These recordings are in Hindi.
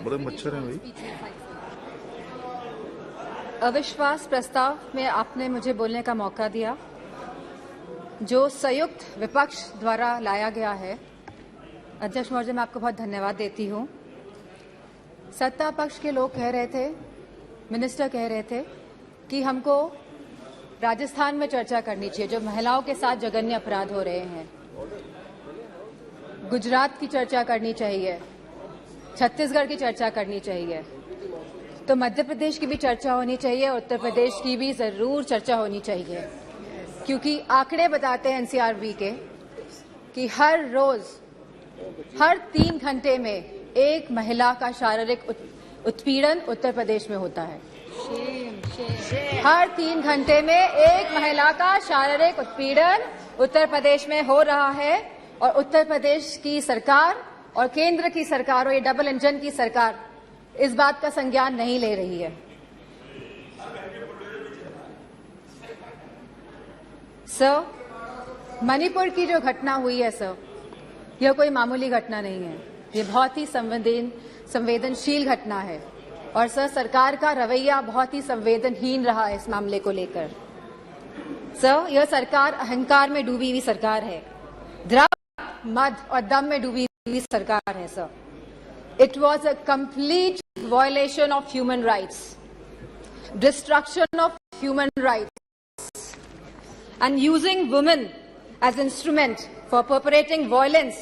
बड़े मच्छर हैं भाई। अविश्वास प्रस्ताव में आपने मुझे बोलने का मौका दिया, जो संयुक्त विपक्ष द्वारा लाया गया है। अध्यक्ष महोदय, मैं आपको बहुत धन्यवाद देती हूं। सत्ता पक्ष के लोग कह रहे थे, मिनिस्टर कह रहे थे कि हमको राजस्थान में चर्चा करनी चाहिए, जो महिलाओं के साथ जघन्य अपराध हो रहे हैं। गुजरात की चर्चा करनी चाहिए, छत्तीसगढ़ की चर्चा करनी चाहिए, तो मध्य प्रदेश की भी चर्चा होनी चाहिए, उत्तर प्रदेश की भी जरूर चर्चा होनी चाहिए, क्योंकि आंकड़े बताते हैं एनसीआरबी के कि हर रोज, हर 3 घंटे में एक महिला का शारीरिक उत्पीड़न उत्तर प्रदेश में होता है। हर 3 घंटे में एक महिला का शारीरिक उत्पीड़न उत्तर प्रदेश में हो रहा है, और उत्तर प्रदेश की सरकार और केंद्र की सरकार और ये डबल इंजन की सरकार इस बात का संज्ञान नहीं ले रही है। सर, मणिपुर की जो घटना हुई है सर, यह कोई मामूली घटना नहीं है, ये बहुत ही संवेदनशील घटना है, और सर सरकार का रवैया बहुत ही संवेदनहीन रहा है इस मामले को लेकर। सर, यह सरकार अहंकार में डूबी हुई सरकार है, द्रव्य, मद और दम में डूबी हुई सरकार है sir. It was a complete violation of human rights, destruction of human rights, and using women as instrument for perpetrating violence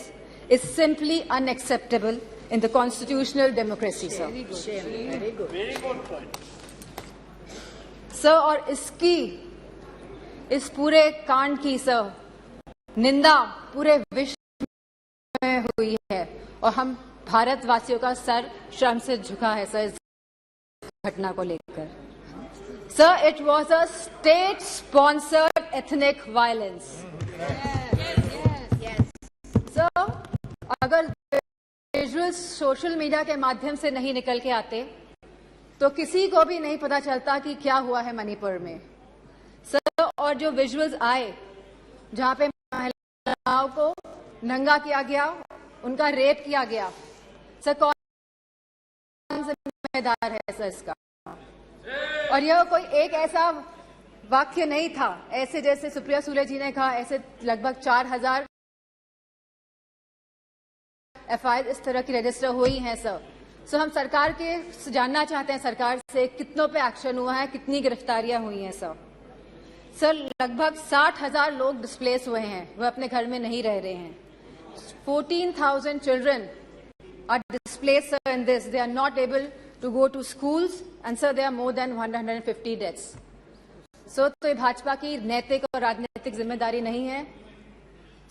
is simply unacceptable in the constitutional democracy, sir. Very good point. Sir, और इस पूरे कांड की सर निंदा पूरे विश्व में हुई है, और हम भारतवासियों का सर शर्म से झुका है सर इस घटना को लेकर। Sir, it was a state sponsored ethnic violence. Sir, अगर विजुअल्स सोशल मीडिया के माध्यम से नहीं निकल के आते तो किसी को भी नहीं पता चलता कि क्या हुआ है मणिपुर में। सर, और जो विजुअल्स आए जहां पे महिलाओं को नंगा किया गया, उनका रेप किया गया, सर कौन जिम्मेदार है सर इसका? और यह कोई एक ऐसा वाक्य नहीं था, ऐसे जैसे सुप्रिया सुले जी ने कहा, ऐसे लगभग 4000 एफआईआर इस तरह की रजिस्टर हुई हैं सर। सो हम सरकार के जानना चाहते हैं, सरकार से कितनों पे एक्शन हुआ है, कितनी गिरफ्तारियां हुई हैं सर। सर, लगभग 60,000 लोग डिस्प्लेस हुए हैं, वह अपने घर में नहीं रह रहे हैं। 14,000 children are displaced, sir, in this. They are not able to go to schools, and sir, there are more than 150 deaths. So, तो ये भाजपा की नैतिक और राजनीतिक जिम्मेदारी नहीं है।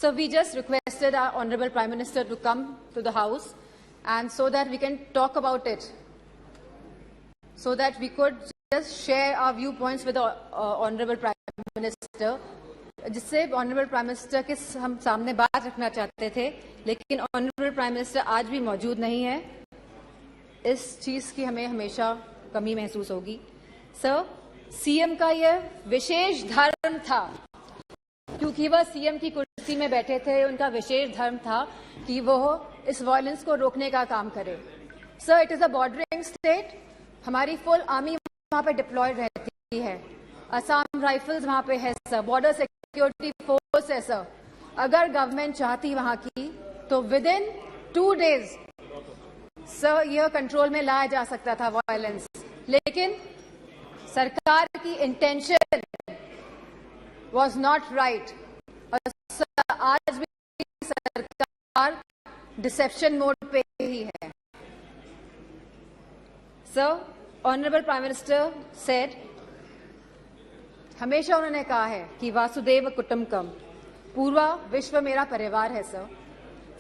So, we just requested our Honorable Prime Minister to come to the House, and so that we can talk about it, so that we could just share our viewpoints with the Honorable Prime Minister, जिससे ऑनरेबल प्राइम मिनिस्टर के हम सामने बात रखना चाहते थे, लेकिन ऑनरेबल प्राइम मिनिस्टर आज भी मौजूद नहीं है। इस चीज की हमें हमेशा कमी महसूस होगी। सर, सीएम का यह विशेष धर्म था, क्योंकि वह सीएम की कुर्सी में बैठे थे, उनका विशेष धर्म था कि वह इस वायलेंस को रोकने का काम करे। Sir, it is a bordering state, हमारी फुल आर्मी वहां पे डिप्लॉयड रहती है, असम राइफल्स वहां पे है सर, बॉर्डर सिक्योरिटी फोर्स है सर। अगर गवर्नमेंट चाहती वहां की तो विद इन 2 days सर यह कंट्रोल में लाया जा सकता था वायलेंस, लेकिन सरकार की इंटेंशन वाज नॉट राइट, और सर आज भी सरकार डिसेप्शन मोड पे ही है। Sir, honourable prime minister said, हमेशा उन्होंने कहा है कि वासुदेव कुटुंबकम, पूरा विश्व मेरा परिवार है सर।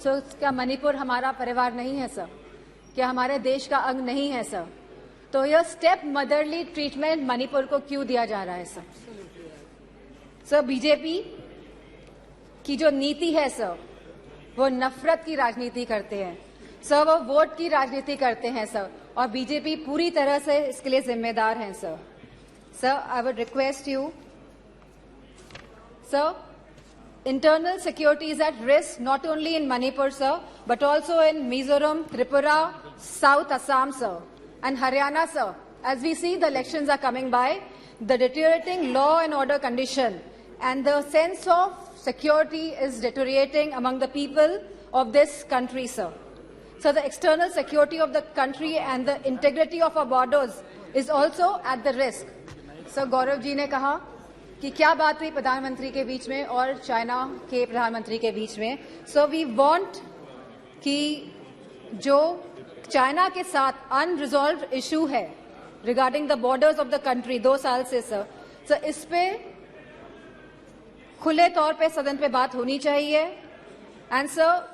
सो क्या मणिपुर हमारा परिवार नहीं है सर? क्या हमारे देश का अंग नहीं है सर? तो यह स्टेप मदरली ट्रीटमेंट मणिपुर को क्यों दिया जा रहा है सर? सर, बीजेपी की जो नीति है सर, वो नफरत की राजनीति करते हैं सर, वो वोट की राजनीति करते हैं सर, और बीजेपी पूरी तरह से इसके लिए जिम्मेदार है sir. Sir, I would request you, sir, internal security is at risk not only in Manipur, sir, but also in Mizoram, Tripura, South Assam, sir, and Haryana, sir, as we see the elections are coming by, the deteriorating law and order condition and the sense of security is deteriorating among the people of this country, sir. So the external security of the country and the integrity of our borders is also at the risk. So Gaurav ji ने कहा कि क्या बात हुई प्रधानमंत्री के बीच में और चाइना के प्रधानमंत्री के बीच में. So we want कि जो चाइना के साथ अनरिजॉल्व्ड इशू है regarding the borders of the country 2 साल से सर इस पे खुले तौर पे सदन पे बात होनी चाहिए. एंड सर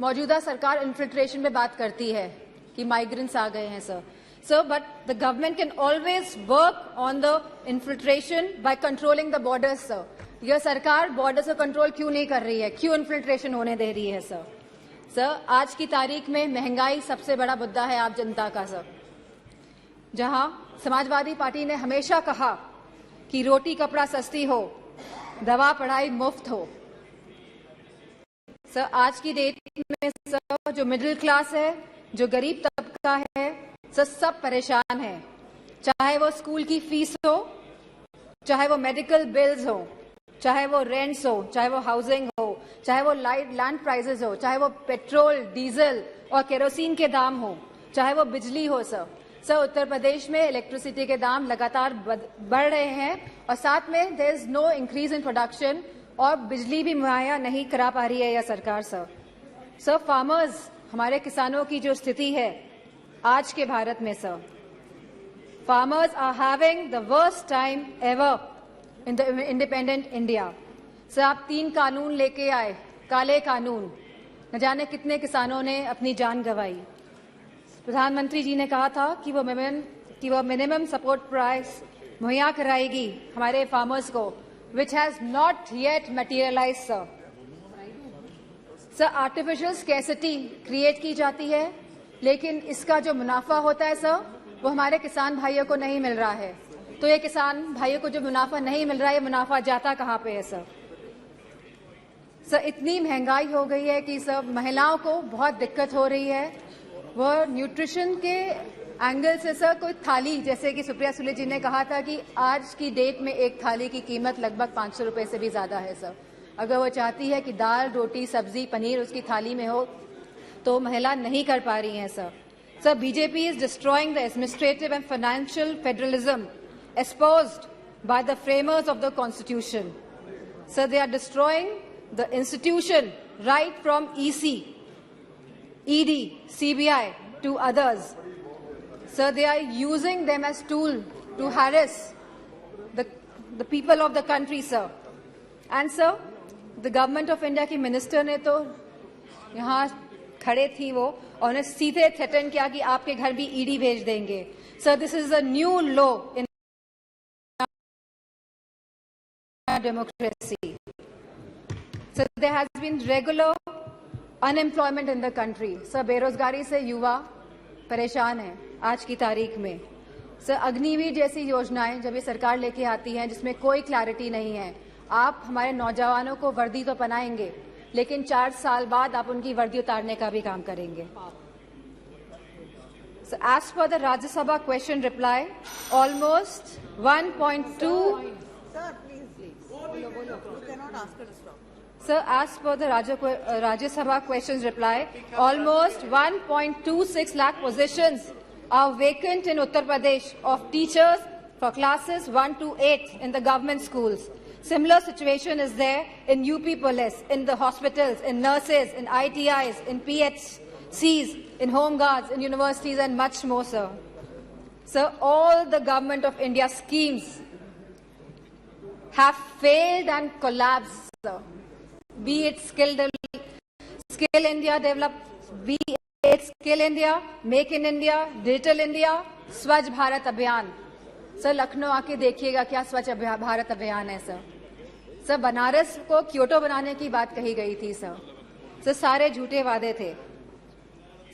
मौजूदा सरकार इन्फिल्ट्रेशन पे बात करती है कि माइग्रेंट्स आ गए हैं sir but the government can always work on the infiltration by controlling the borders sir. यह सरकार बॉर्डर्स को कंट्रोल क्यों नहीं कर रही है, क्यों इन्फिल्ट्रेशन होने दे रही है सर आज की तारीख में महंगाई सबसे बड़ा मुद्दा है आप जनता का सर. जहां समाजवादी पार्टी ने हमेशा कहा कि रोटी कपड़ा सस्ती हो, दवा पढ़ाई मुफ्त हो. सर आज की डेट में सर जो मिडिल क्लास है, जो गरीब तबका है सर सब परेशान है. चाहे वो स्कूल की फीस हो, चाहे वो मेडिकल बिल्स हो, चाहे वो रेंट्स हो, चाहे वो हाउसिंग हो, चाहे वो लैंड प्राइसेस हो, चाहे वो पेट्रोल डीजल और केरोसिन के दाम हो, चाहे वो बिजली हो सर उत्तर प्रदेश में इलेक्ट्रिसिटी के दाम लगातार बढ़ रहे हैं और साथ में there is no increase in production और बिजली भी मुहैया नहीं करा पा रही है यह सरकार सर फार्मर्स हमारे किसानों की जो स्थिति है आज के भारत में sir farmers are having the worst time ever in the independent India. Sir आप 3 कानून लेके आए, काले कानून, न जाने कितने किसानों ने अपनी जान गंवाई. प्रधानमंत्री जी ने कहा था कि वो मिनिमम सपोर्ट प्राइस मुहैया कराएगी हमारे फार्मर्स को, which has not yet materialize sir artificial scarcity create की जाती है, लेकिन इसका जो मुनाफा होता है सर वो हमारे किसान भाइयों को नहीं मिल रहा है. तो ये किसान भाइयों को जो मुनाफा नहीं मिल रहा है, ये मुनाफा जाता कहां पे है सर इतनी महंगाई हो गई है कि सर महिलाओं को बहुत दिक्कत हो रही है. वो न्यूट्रिशन के एंगल से सर कोई थाली, जैसे कि सुप्रिया सुले जी ने कहा था कि आज की डेट में एक थाली की कीमत लगभग 500 रुपए से भी ज्यादा है सर. अगर वो चाहती है कि दाल रोटी सब्जी पनीर उसकी थाली में हो तो महिला नहीं कर पा रही हैं sir BJP is destroying the administrative and financial federalism espoused by the framers of the Constitution. So they are destroying the institution right from EC, ED, CBI to others. So they are using them as tool to harass the people of the country, sir. And sir, the government of India की minister ने तो यहाँ खड़े थी वो और उन्हें सीधे थ्रेटन किया कि आपके घर भी ED भेज देंगे. So this is a new law in democracy. So there has been regular unemployment in the country. Sir बेरोजगारी से युवा परेशान है आज की तारीख में. सर अग्निवीर जैसी योजनाएं जब ये सरकार लेके आती हैं जिसमें कोई क्लैरिटी नहीं है, आप हमारे नौजवानों को वर्दी तो पहनाएंगे लेकिन 4 साल बाद आप उनकी वर्दी उतारने का भी काम करेंगे. So as per the Rajya Sabha question reply, almost 1.2 Sir, as per the Rajya Sabha questions reply, almost 1.26 lakh positions are vacant in Uttar Pradesh of teachers for classes 1 to 8 in the government schools. Similar situation is there in UP Police, in the hospitals, in nurses, in ITIs, in PHCs, in home guards, in universities and much more, sir. Sir, all the government of India schemes have failed and collapsed, sir. Be it Skill India Develop, be it Skill India, Make in India, Digital India, स्वच्छ भारत अभियान. सर लखनऊ आके देखिएगा क्या स्वच्छ भारत अभियान है सर. सर बनारस को क्योटो बनाने की बात कही गई थी सर सारे झूठे वादे थे.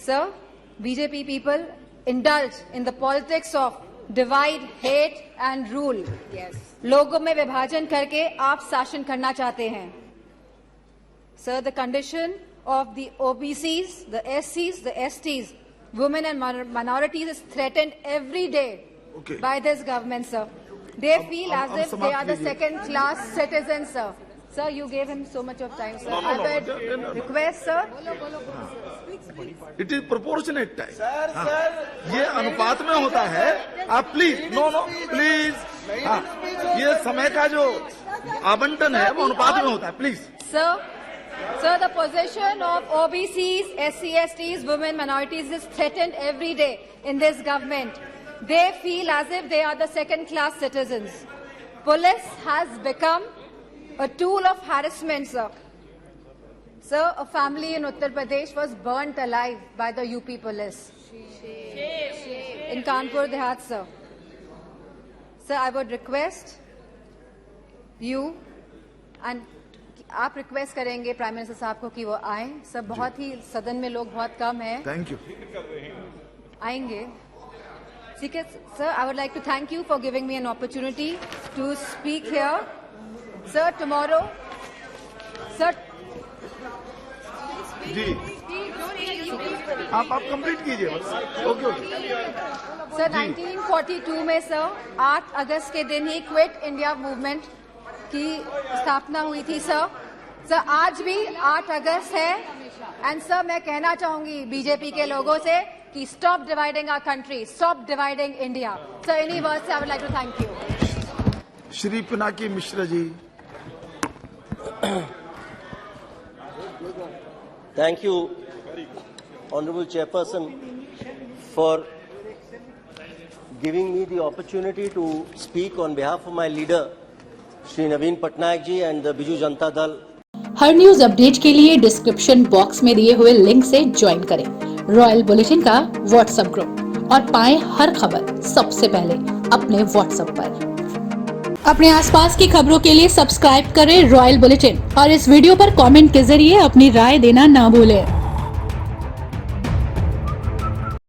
Sir BJP people indulge in the politics of divide, hate and rule. Yes. लोगों में विभाजन करके आप शासन करना चाहते हैं. Sir, the condition of the OBCs, the SCs, the STs women and minorities is threatened every day Okay. by this government, sir. They feel as if they are the समाप्त कीजिए। second-class citizens, sir. Sir, you gave him so much of time, sir. I would request, sir. It is proportionate time. ये अनुपात में होता है। आप प्लीज, नो प्लीज, हाँ, ये समय का जो आवंटन है वो अनुपात में होता है, please. Sir, the position of OBCs, SC, STs, women, minorities is threatened every day in this government. They feel as if they are the second-class citizens. Police has become a tool of harassment, sir. Sir, a family in Uttar Pradesh was burnt alive by the UP police in Kanpur Dehat, sir. Sir, I would request you and आप रिक्वेस्ट करेंगे प्राइम मिनिस्टर साहब को कि वो आए। सर, बहुत ही सदन में लोग बहुत कम हैं। Thank you. आएंगे, ठीक है sir. I would like to thank you for giving me an opportunity to speak here. Sir, tomorrow, sir ji, आप कंप्लीट कीजिए बस। ओके। सर, 1942 में सर 8 अगस्त के दिन ही क्विट इंडिया मूवमेंट की स्थापना हुई थी सर। आज भी 8 अगस्त है। एंड सर, मैं कहना चाहूंगी बीजेपी के लोगों से कि stop dividing our country, stop dividing India. Sir, इन्हीं वर्ड से I would like to thank you. Shri Pinaki Mishra ji. Thank you, Honorable Chairperson, for giving me the opportunity to speak on behalf of my leader, Shri Naveen Patnaik ji and the Biju Janata Dal. Her news update के लिए डिस्क्रिप्शन बॉक्स में दिए हुए लिंक से ज्वाइन करें रॉयल बुलेटिन का व्हाट्सएप ग्रुप और पाएं हर खबर सबसे पहले अपने व्हाट्सएप पर। अपने आसपास की खबरों के लिए सब्सक्राइब करें रॉयल बुलेटिन और इस वीडियो पर कमेंट के जरिए अपनी राय देना ना भूलें।